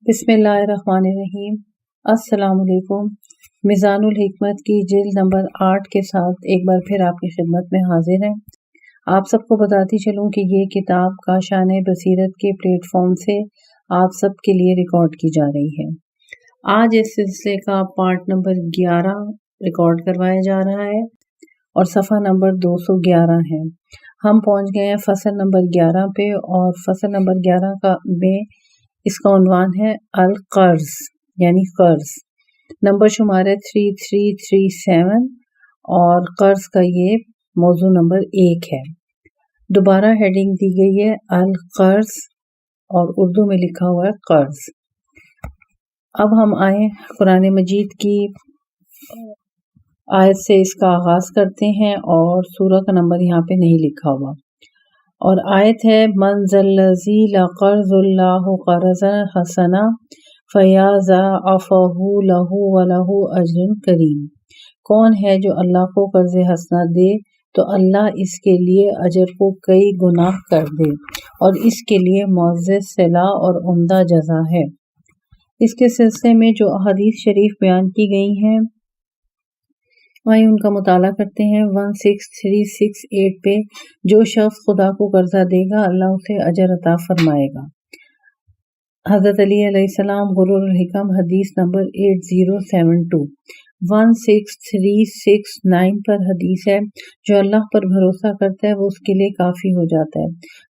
بسم اللہ الرحمن الرحیم۔ السلام علیکم۔ میزان الحکمت کی جلد نمبر 8 کے ساتھ ایک بار پھر آپ کی خدمت میں حاضر ہیں۔ آپ سب کو بتاتی چلوں کہ یہ کتاب کاشان بصیرت کے پلیٹ فارم سے آپ سب کے لیے ریکارڈ کی جا رہی ہے۔ آج اس سلسلے کا پارٹ نمبر 11 ریکارڈ کروایا جا رہا ہے اور صفحہ نمبر 211 ہے۔ ہم پہنچ گئے ہیں فصل نمبر 11 پہ، اور فصل نمبر 11 میں اس کا عنوان ہے القرض یعنی قرض۔ نمبر شمار ہے 3337 اور قرض کا یہ موضوع نمبر 1 ہے۔ دوبارہ ہیڈنگ دی گئی ہے القرض اور اردو میں لکھا ہوا ہے قرض۔ اب ہم آئے قرآن مجید کی آیت سے اس کا آغاز کرتے ہیں، اور سورہ کا نمبر یہاں پہ نہیں لکھا ہوا، اور آیت ہے من ذا الذی یقرض اللہ قرضا حسنا فیضاعفہ لہ ولہ اجر کریم۔ کون ہے جو اللہ کو قرض حسنا دے تو اللہ اس کے لیے اجر کو کئی گنا کر دے، اور اس کے لیے معزز صلہ اور عمدہ جزا ہے۔ اس کے سلسلے میں جو احادیث شریف بیان کی گئی ہیں وہیں ان کا مطالعہ کرتے ہیں۔ 16368 پہ جو شخص خدا کو قرضہ دے گا اللہ اسے اجر عطا فرمائے گا۔ حضرت علی علیہ السلام غرور الحکم حدیث نمبر 8072۔ 16369 پر حدیث ہے جو اللہ پر بھروسہ کرتا ہے وہ اس کے لیے کافی ہو جاتا ہے۔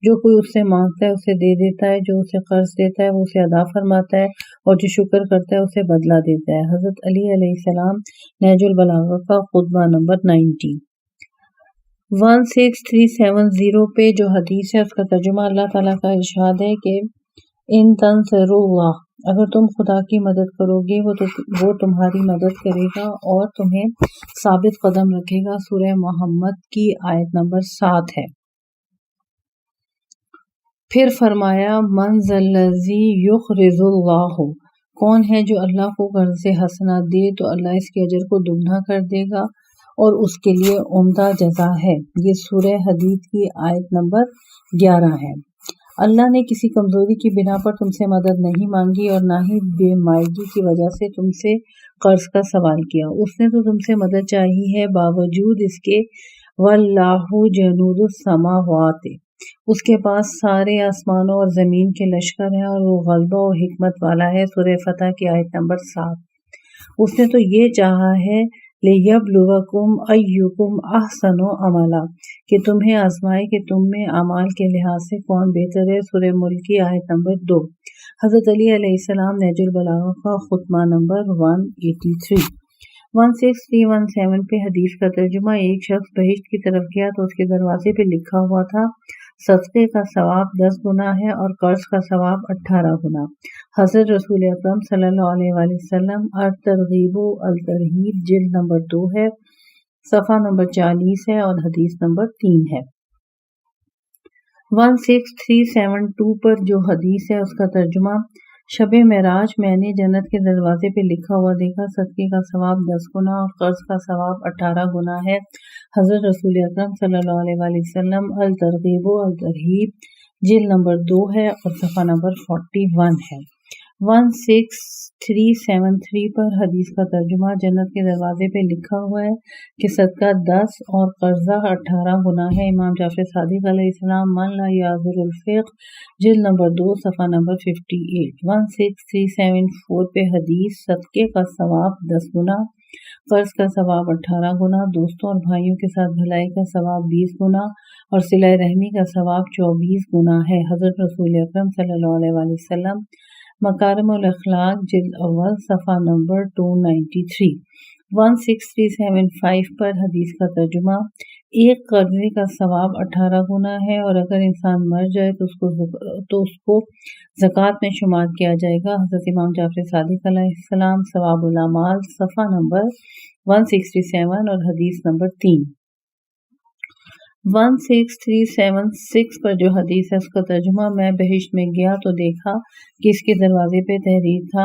جو کوئی اس سے مانگتا ہے اسے دے دیتا ہے، جو اسے قرض دیتا ہے وہ اسے ادا فرماتا ہے، اور جو شکر کرتا ہے اسے بدلہ دیتا ہے۔ حضرت علی علیہ السلام نہج البلاغہ کا خطبہ نمبر 90۔ 16370 پہ جو حدیث ہے اس کا ترجمہ اللہ تعالیٰ کا ارشاد ہے کہ ان تنصروا اللہ، اگر تم خدا کی مدد کرو گے وہ تمہاری مدد کرے گا اور تمہیں ثابت قدم رکھے گا۔ سورہ محمد کی آیت نمبر 7 ہے۔ پھر فرمایا من ذا الذی یقرض اللہ، کون ہے جو اللہ کو قرض حسنا دے تو اللہ اس کے اجر کو دگنا کر دے گا اور اس کے لیے عمدہ جزا ہے۔ یہ سورہ حدید کی آیت نمبر 11 ہے۔ اللہ نے کسی کمزوری کی بنا پر تم سے مدد نہیں مانگی اور نہ ہی بے مائگی کی وجہ سے تم سے قرض کا سوال کیا۔ اس نے تو تم سے مدد چاہی ہے باوجود اس کے واللہ جنود السماوات، اس کے پاس سارے آسمانوں اور زمین کے لشکر ہیں اور وہ غلبہ و حکمت والا ہے۔ سورہ فتح کی آیت نمبر 7۔ اس نے تو یہ چاہا ہے لِیَبْلُوَکُمْ أَیُّکُمْ أَحْسَنُ عَمَلًا، کہ تمہیں آزمائے کہ تم میں اعمال کے لحاظ سے کون بہتر ہے۔ سورہ ملک کی آیت نمبر 2۔ حضرت علی علیہ السلام نہج البلاغہ کا خطبہ نمبر 183۔ 16317 پہ حدیث کا ترجمہ ایک شخص بہشت کی طرف گیا تو اس کے دروازے پہ لکھا ہوا تھا صدقے کا ثواب 10 گنا ہے اور قرض کا ثواب 18 گنا۔ حضرت رسول اکرم صلی اللہ علیہ وآلہ وسلم الترغیب و الترہیب جلد نمبر 2 ہے، صفحہ نمبر 40 ہے اور حدیث نمبر 3 ہے۔ 16372 پر جو حدیث ہے اس کا ترجمہ شب معراج میں نے جنت کے دروازے پہ لکھا ہوا دیکھا صدقے کا ثواب 10 گنا اور قرض کا ثواب 18 گنا ہے۔ حضرت رسول اکرم صلی اللہ علیہ وآلہ وسلم الترغیب و الترہیب جلد نمبر 2 ہے اور صفحہ نمبر 41 ہے۔ 16373 پر حدیث کا ترجمہ جنت کے دروازے پہ لکھا ہوا ہے کہ صدقہ 10 اور قرضہ 18 گنا ہے۔ امام جعفر صادق علیہ السلام من لا یعذر الفقہ جلد نمبر 2 صفحہ نمبر 58۔ 16374 پہ حدیث صدقے کا ثواب 10 گنا، قرض کا ثواب 18 گنا، دوستوں اور بھائیوں کے ساتھ بھلائی کا ثواب 20 گنا اور صلہ رحمی کا ثواب 24 گنا ہے۔ حضرت رسول اکرم صلی اللہ علیہ وآلہ وسلم مکارم الاخلاق جلد اول صفحہ نمبر 293۔ 16375 پر حدیث کا ترجمہ ایک قرضے کا ثواب 18 گنا ہے اور اگر انسان مر جائے تو اس کو زکوٰۃ میں شمار کیا جائے گا۔ حضرت امام جعفر صادق علیہ السلام ثواب الاعمال صفحہ نمبر 167 اور حدیث نمبر 3۔ 16376 پر جو حدیث ہے اس کا ترجمہ میں بہشت میں گیا تو دیکھا کہ اس کے دروازے پہ تحریر تھا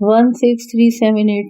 16378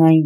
9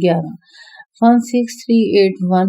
11। 16381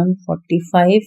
145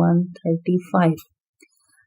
135।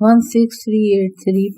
16383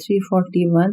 341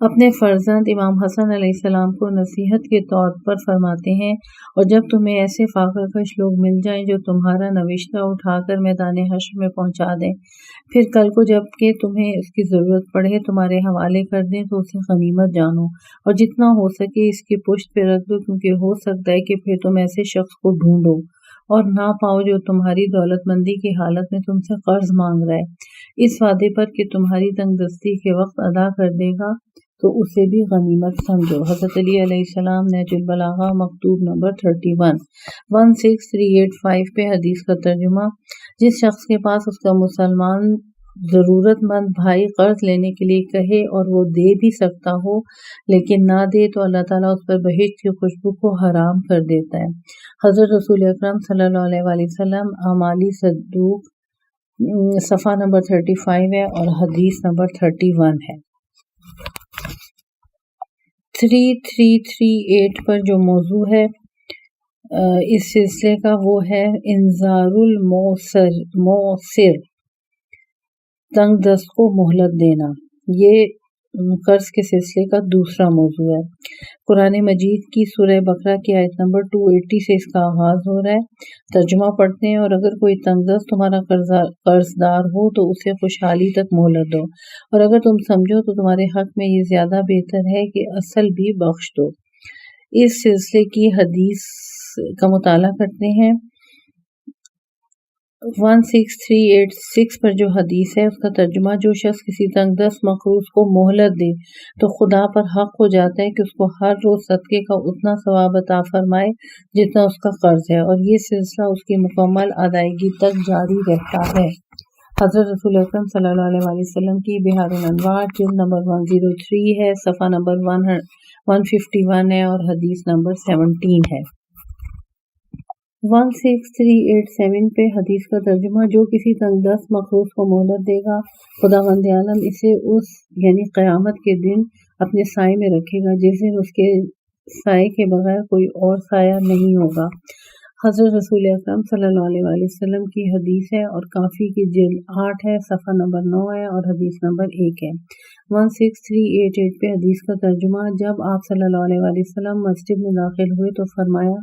اپنے فرزند امام حسن علیہ السلام کو نصیحت کے طور پر فرماتے ہیں، اور جب تمہیں ایسے فاقہ کش لوگ مل جائیں جو تمہارا نوشتہ اٹھا کر میدان حشر میں پہنچا دیں، پھر کل کو جب کہ تمہیں اس کی ضرورت پڑے تمہارے حوالے کر دیں، تو اسے غنیمت جانو اور جتنا ہو سکے اس کی پشت پہ رکھ دو، کیونکہ ہو سکتا ہے کہ پھر تم ایسے شخص کو ڈھونڈو اور نہ پاؤ جو تمہاری دولت مندی کی حالت میں تم سے قرض مانگ رہا ہے، اس وعدے پر کہ تمہاری تنگ دستی کے وقت ادا کر دے گا، تو اسے بھی غنیمت سمجھو۔ حضرت علی علیہ السلام، نہج البلاغہ، مکتوب نمبر 31، 16385 پہ حدیث کا ترجمہ: جس شخص کے پاس اس کا مسلمان ضرورت مند بھائی قرض لینے کے لیے کہے اور وہ دے بھی سکتا ہو لیکن نہ دے، تو اللہ تعالیٰ اس پر بہشت کی خوشبو کو حرام کر دیتا ہے۔ حضرت رسول اکرم صلی اللہ علیہ وآلہ وسلم، اعمالی صدوق، صفحہ نمبر 35 ہے اور حدیث نمبر 31 ہے۔ 3338 پر جو موضوع ہے اس سلسلے کا وہ ہے انذار الموسر، تنگ دست کو مہلت دینا۔ یہ قرض کے سلسلے کا دوسرا موضوع ہے۔ قرآن مجید کی سورہ بقرہ کی آیت نمبر 280 سے اس کا آغاز ہو رہا ہے۔ ترجمہ پڑھتے ہیں: اور اگر کوئی تنگ دست تمہارا قرض دار ہو تو اسے خوشحالی تک مہلت دو، اور اگر تم سمجھو تو تمہارے حق میں یہ زیادہ بہتر ہے کہ اصل بھی بخش دو۔ اس سلسلے کی حدیث کا مطالعہ کرتے ہیں۔ 16386 پر جو حدیث ہے اس کا ترجمہ: جو شخص کسی تنگ دست مقروض کو مہلت دے تو خدا پر حق ہو جاتا ہے کہ اس کو ہر روز صدقے کا اتنا ثواب عطا فرمائے جتنا اس کا قرض ہے، اور یہ سلسلہ اس کی مکمل ادائیگی تک جاری رہتا ہے۔ حضرت رسول اکرم صلی اللہ علیہ وآلہ وسلم کی بحار الانوار، جلد نمبر 103 ہے، صفحہ نمبر 151 ہے اور حدیث نمبر 17 ہے۔ 16387 پہ حدیث کا ترجمہ: جو کسی تنگ دست مقروض کو مہلت دے گا، خداوند عالم اسے اس یعنی قیامت کے دن اپنے سائے میں رکھے گا جس دن اس کے سائے کے بغیر کوئی اور سایہ نہیں ہوگا۔ حضرت رسول اکرم صلی اللہ علیہ وآلہ وسلم کی حدیث ہے اور کافی کی جلد 8 ہے، صفحہ نمبر 9 ہے اور حدیث نمبر 1 ہے۔ 16388 پہ حدیث کا ترجمہ: جب آپ صلی اللہ علیہ وآلہ وسلم مسجد میں داخل ہوئے تو فرمایا،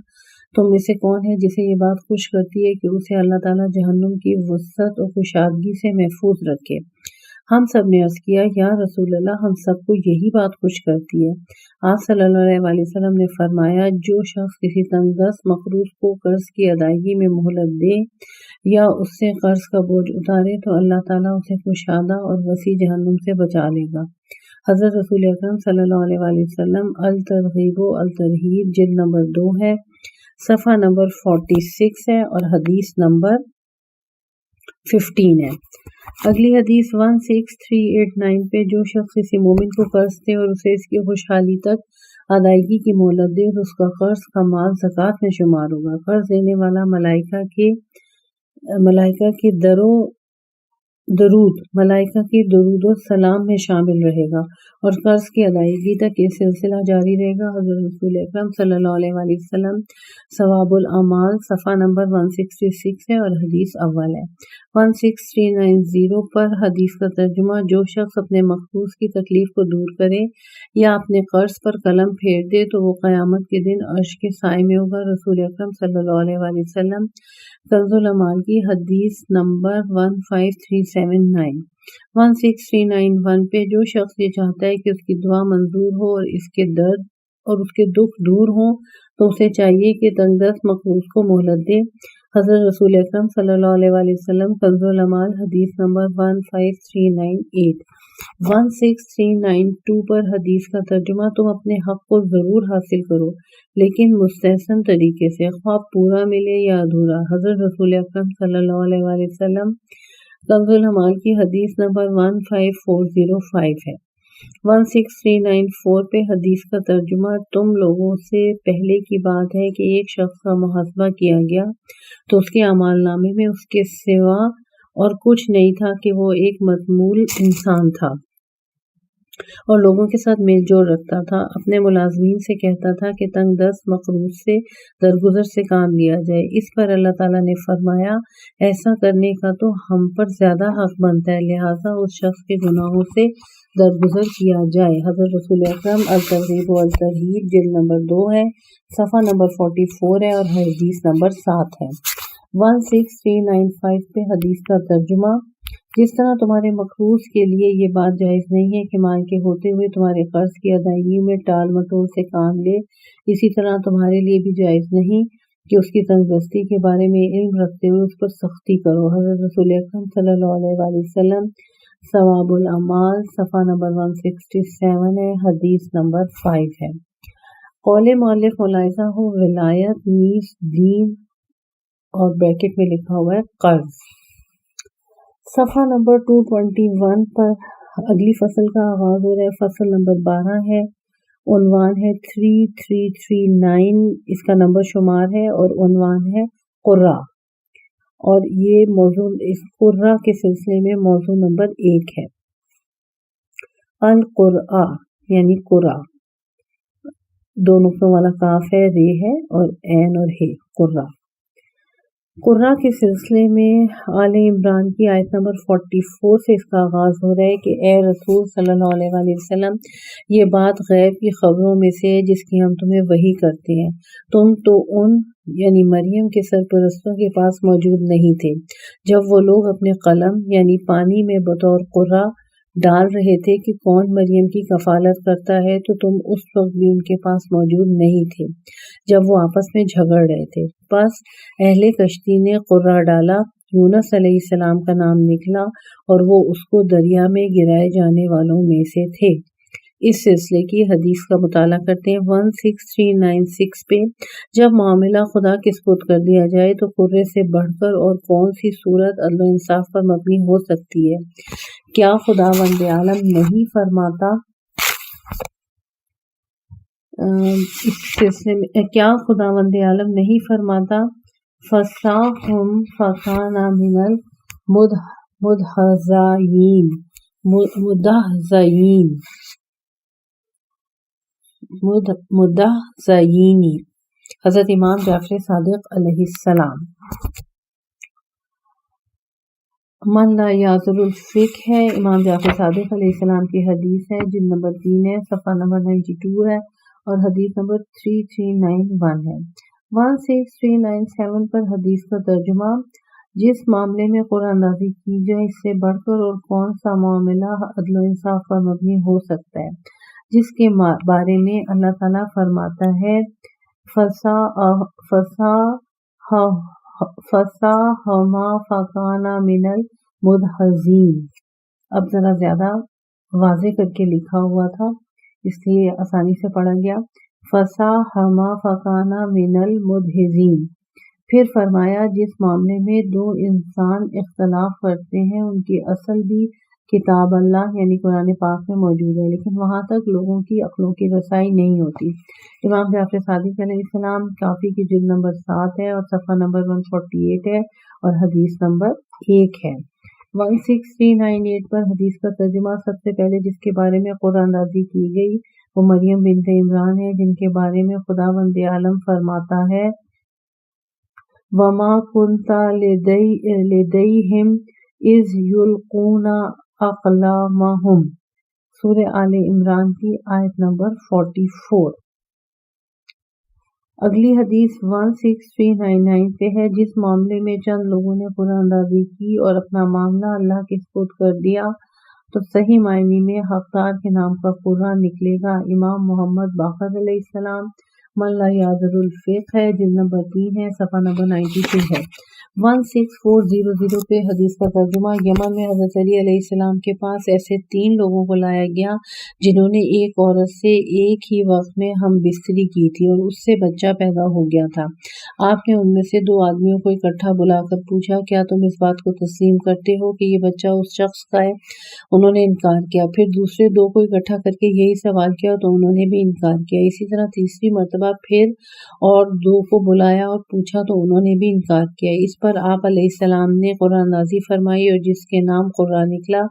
تم میں سے کون ہے جسے یہ بات خوش کرتی ہے کہ اسے اللہ تعالیٰ جہنم کی وسعت اور کشادگی سے محفوظ رکھے؟ ہم سب نے عرض کیا، یا رسول اللہ، ہم سب کو یہی بات خوش کرتی ہے۔ آپ صلی اللہ علیہ وآلہ وسلم نے فرمایا، جو شخص کسی تنگ دست مقروض کو قرض کی ادائیگی میں مہلت دے یا اس سے قرض کا بوجھ اتارے تو اللہ تعالیٰ اسے کشادہ اور وسیع جہنم سے بچا لے گا۔ حضرت رسول اکرم صلی اللہ علیہ وآلہ وسلم، الترغیب و الترہیب، جلد نمبر 2 ہے، صفحہ نمبر 46 ہے اور حدیث نمبر 15 ہے۔ اگلی حدیث 16389 پہ: جو شخص کسی مومن کو قرض دے اور اسے اس کی خوشحالی تک ادائیگی کی مہلت دے تو اس کا قرض کا مال زکوٰۃ میں شمار ہوگا۔ قرض دینے والا ملائکہ کے درود و سلام میں شامل رہے گا اور قرض کی ادائیگی تک یہ سلسلہ جاری رہے گا۔ حضرت رسول اکرم صلی اللہ علیہ وآلہ وسلم، ثواب الاعمال، صفحہ نمبر 166 ہے اور حدیث اول ہے۔ 16390 پر حدیث کا ترجمہ: جو شخص اپنے مقروض کی تکلیف کو دور کرے یا اپنے قرض پر قلم پھیر دے تو وہ قیامت کے دن عرش کے سائے میں ہوگا۔ رسول اکرم صلی اللہ علیہ وآلہ وسلم، کنز الاعمال کی حدیث نمبر 15379۔ 16391 پہ: جو شخص یہ چاہتا ہے کہ اس کی دعا منظور ہو اور اس کے دکھ دور ہوں تو اسے چاہیے کہ تنگ دست مقروض کو مہلت دے۔ حضرت رسول اکرم صلی اللہ علیہ وآلہ وسلم، کنز الاعمال، حدیث نمبر 15398۔ 16392 پر حدیث کا ترجمہ: تم اپنے حق کو ضرور حاصل کرو لیکن مستحسن طریقے سے، خواہ پورا ملے یا ادھورا۔ حضرت رسول اکرم صلی اللہ علیہ وآلہ وسلم، کنز الاعمال کی حدیث نمبر 15405 ہے۔ 16394 پہ حدیث کا ترجمہ: تم لوگوں سے پہلے کی بات ہے کہ ایک شخص کا محاسبہ کیا گیا تو اس کے اعمال نامے میں اس کے سوا اور کچھ نہیں تھا کہ وہ ایک مدمول انسان تھا۔ اور لوگوں کے ساتھ میل جول رکھتا تھا۔ اپنے ملازمین سے کہتا تھا کہ تنگ دست مقروض سے درگزر سے کام لیا جائے۔ اس پر اللہ تعالیٰ نے فرمایا ایسا کرنے کا تو ہم پر زیادہ حق بنتا ہے، لہٰذا اس شخص کے گناہوں سے درگزر کیا جائے۔ حضرت رسول اکرم الترغیب والترہیب جلد نمبر 2 ہے، صفحہ نمبر 44 ہے اور حدیث نمبر 7 ہے۔ 16395 پہ حدیث کا ترجمہ۔ جس طرح تمہارے مقروض کے لیے یہ بات جائز نہیں ہے کہ مال کے ہوتے ہوئے تمہارے قرض کی ادائیگی میں ٹال مٹول سے کام لے، اسی طرح تمہارے لیے بھی جائز نہیں کہ اس کی تنگ دستی کے بارے میں علم رکھتے ہوئے اس پر سختی کرو۔ حضرت رسول اکرم صلی اللہ علیہ وآلہ وسلم ثواب الاعمال صفحہ نمبر 167 ہے، حدیث نمبر 5 ہے۔ قول مؤلف ملاحظہ ہو، ولایت نیز دین اور بریکٹ میں لکھا ہوا ہے قرض۔ صفحہ نمبر 221 پر اگلی فصل کا آغاز ہو رہا ہے، فصل نمبر 12 ہے، عنوان ہے 3339، اس کا نمبر شمار ہے اور عنوان ہے قرہ، اور یہ موضوع اس قرہ کے سلسلے میں موضوع نمبر 1 ہے۔ القرآ یعنی قرہ، دو نقطوں والا کاف ہے، رے ہے اور عین اور ہے، قرہ۔ قرہ کے سلسلے میں آل عمران کی آیت نمبر 44 سے اس کا آغاز ہو رہا ہے کہ اے رسول صلی اللہ علیہ وآلہ وسلم، یہ بات غیب کی خبروں میں سے ہے جس کی ہم تمہیں وحی کرتے ہیں، تم تو ان یعنی مریم کے سرپرستوں کے پاس موجود نہیں تھے جب وہ لوگ اپنے قلم یعنی پانی میں بطور قرہ ڈال رہے تھے کہ کون مریم کی کفالت کرتا ہے، تو تم اس وقت بھی ان کے پاس موجود نہیں تھے جب وہ آپس میں جھگڑ رہے تھے۔ پس اہل کشتی نے قرہ ڈالا، یونس علیہ السلام کا نام نکلا اور وہ اس کو دریا میں گرائے جانے والوں میں سے تھے۔ اس سلسلے کی حدیث کا مطالعہ کرتے ہیں 16396 پہ۔ جب معاملہ خدا کے سپرد کر دیا جائے تو قرے سے بڑھ کر اور کون سی صورت عدل و انصاف پر مبنی ہو سکتی ہے؟ کیا خداوند عالم نہیں فرماتا اس سلسلے میں کیا خداوند عالم نہیں فرماتا فَسَاهُمْ فَكَانَ مِنَ المدحضین۔ حضرت امام جعفر صادق علیہ السلام۔ من لا یعذر الفقہ ہے، امام جعفر صادق علیہ السلام کی حدیث ہے، جلد نمبر 3 ہے، صفحہ نمبر 92 ہے اور حدیث نمبر 3391 ہے۔ 16397 پر حدیث کا ترجمہ۔ جس معاملے میں قرآن اندازی کی جائے اس سے بڑھ کر اور کون سا معاملہ عدل و انصاف پر مبنی ہو سکتا ہے، جس کے بارے میں اللہ تعالیٰ فرماتا ہے فَسَاهَمَا فَكَانَ مِنَ الْمُدْحَضِينَ۔ اب ذرا زیادہ واضح کر کے لکھا ہوا تھا اس لیے آسانی سے پڑھا گیا، فَسَاهَمَا فَكَانَ مِنَ الْمُدْحَضِينَ۔ پھر فرمایا جس معاملے میں دو انسان اختلاف کرتے ہیں ان کی اصل بھی کتاب اللہ یعنی قرآن پاک میں موجود ہے، لیکن وہاں تک لوگوں کی عقلوں کی رسائی نہیں ہوتی۔ امام جعفر صادق علیہ السلام کافی کی جلد نمبر 7 ہے اور صفحہ نمبر 148 ہے اور حدیث نمبر 1 ہے۔ 16398 پر حدیث کا ترجمہ۔ سب سے پہلے جس کے بارے میں قرآن اندازی کی گئی وہ مریم بنت عمران ہے، جن کے بارے میں خداوند عالم فرماتا ہے وَمَا كُنْتَ لَدَيْهِمْ إِذْ يُلْقُونَ أَقْلَامَهُمْ، سورہ آل عمران کی آیت نمبر 44۔ اگلی حدیث 16399 پہ ہے۔ جس معاملے میں چند لوگوں نے قرآن اندازی کی اور اپنا معاملہ اللہ کے سپرد کر دیا تو صحیح معنی میں حقدار کے نام کا قرآن نکلے گا۔ امام محمد باقر علیہ السلام من لا یعذر الفقہ ہے، جلد نمبر 3 ہے، صفحہ نمبر 92 ہے۔ 16400 پہ حدیث کا ترجمہ۔ یمن میں حضرت علی علیہ السلام کے پاس ایسے 3 لوگوں کو لایا گیا جنہوں نے ایک عورت سے ایک ہی وقت میں ہم بستری کی تھی اور اس سے بچہ پیدا ہو گیا تھا۔ آپ نے ان میں سے 2 آدمیوں کو اکٹھا بلا کر پوچھا کیا تم اس بات کو تسلیم کرتے ہو کہ یہ بچہ اس شخص کا ہے؟ انہوں نے انکار کیا۔ پھر دوسرے 2 کو اکٹھا کر کے یہی سوال کیا تو انہوں نے بھی انکار کیا۔ اسی طرح تیسری مرتبہ مرتبہ پھر اور 2 کو بلایا اور پوچھا تو انہوں نے بھی انکار کیا۔ اس پر آپ علیہ السلام نے قرآن نازل فرمائی اور جس کے نام قرہ نکلا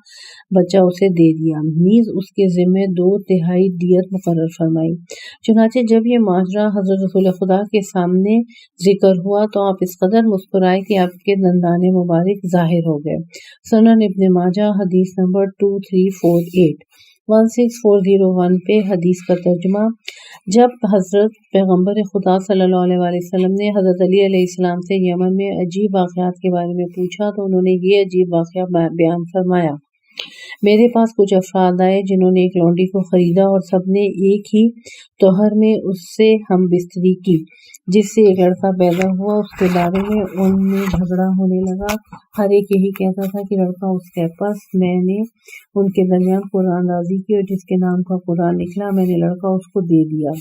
بچہ اسے دے دیا، نیز اس کے ذمہ 2/3 دیت مقرر فرمائی۔ چنانچہ جب یہ ماجرا حضرت رسول خدا کے سامنے ذکر ہوا تو آپ اس قدر مسکرائے کہ آپ کے دندان مبارک ظاہر ہو گئے۔ سنن ابن ماجہ حدیث نمبر 2348۔ 16401 پہ حدیث کا ترجمہ۔ جب حضرت پیغمبر خدا صلی اللہ علیہ وسلم نے حضرت علی علیہ السلام سے یمن میں عجیب واقعات کے بارے میں پوچھا تو انہوں نے یہ عجیب واقعہ بیان فرمایا۔ میرے پاس کچھ افراد آئے جنہوں نے ایک لونڈی کو خریدا اور سب نے ایک ہی توہر میں اس سے ہم بستری کی، جس سے ایک لڑکا پیدا ہوا۔ اس کے بارے میں ان میں جھگڑا ہونے لگا، ہر ایک یہی کہتا تھا کہ لڑکا اس کے پاس۔ میں نے ان کے درمیان قرآن نازل کی اور جس کے نام کا قرآن نکلا میں نے لڑکا اس کو دے دیا،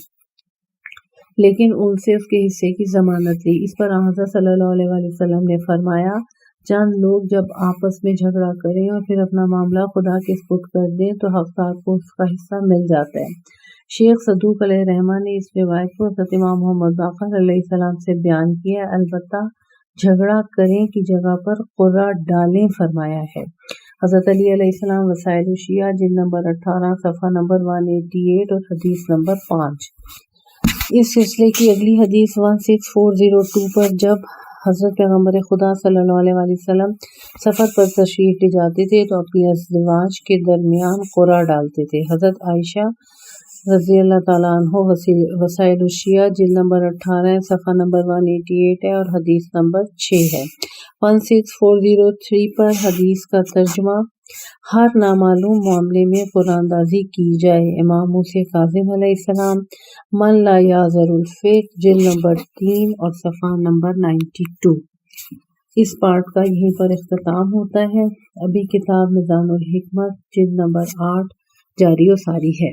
لیکن ان سے اس کے حصے کی ضمانت لی۔ اس پر حضرت صلی اللہ علیہ وسلم نے فرمایا، چند لوگ جب آپس میں جھگڑا کریں اور پھر اپنا معاملہ خدا کے سپرد کر دیں تو حقدار کو اس کا حصہ مل جاتا ہے۔ شیخ صدوق علیہ رحمہ نے اس روایت کو حضرت امام محمد باقر علیہ السلام سے بیان کیا، البتہ جھگڑا کریں کی جگہ پر قرہ ڈالیں فرمایا ہے۔ حضرت علی علیہ السلام وسائل الشیعہ جلد نمبر 18 صفحہ نمبر 188 اور حدیث نمبر 5۔ اس سلسلے کی اگلی حدیث 16402 پر جب حضرت پیغمبر خدا صلی اللہ علیہ وسلم سفر پر تشریف لے جاتے تھے تو اپنی ازواج کے درمیان قرہ ڈالتے تھے۔ حضرت عائشہ رضی اللہ تعالیٰ عنہ وسائل الشیعہ جلد نمبر 18 صفحہ نمبر 188 ہے اور حدیث نمبر 6 ہے۔ 16403 پر حدیث کا ترجمہ۔ ہر نامعلوم معاملے میں قرآن اندازی کی جائے۔ امام موسیٰ کاظم علیہ السلام من لا یعذر الفقہ جلد نمبر 3 اور صفحہ نمبر 92۔ اس پارٹ کا یہیں پر اختتام ہوتا ہے۔ ابھی کتاب میزان الحکمت جلد نمبر 8 جاری و ساری ہے۔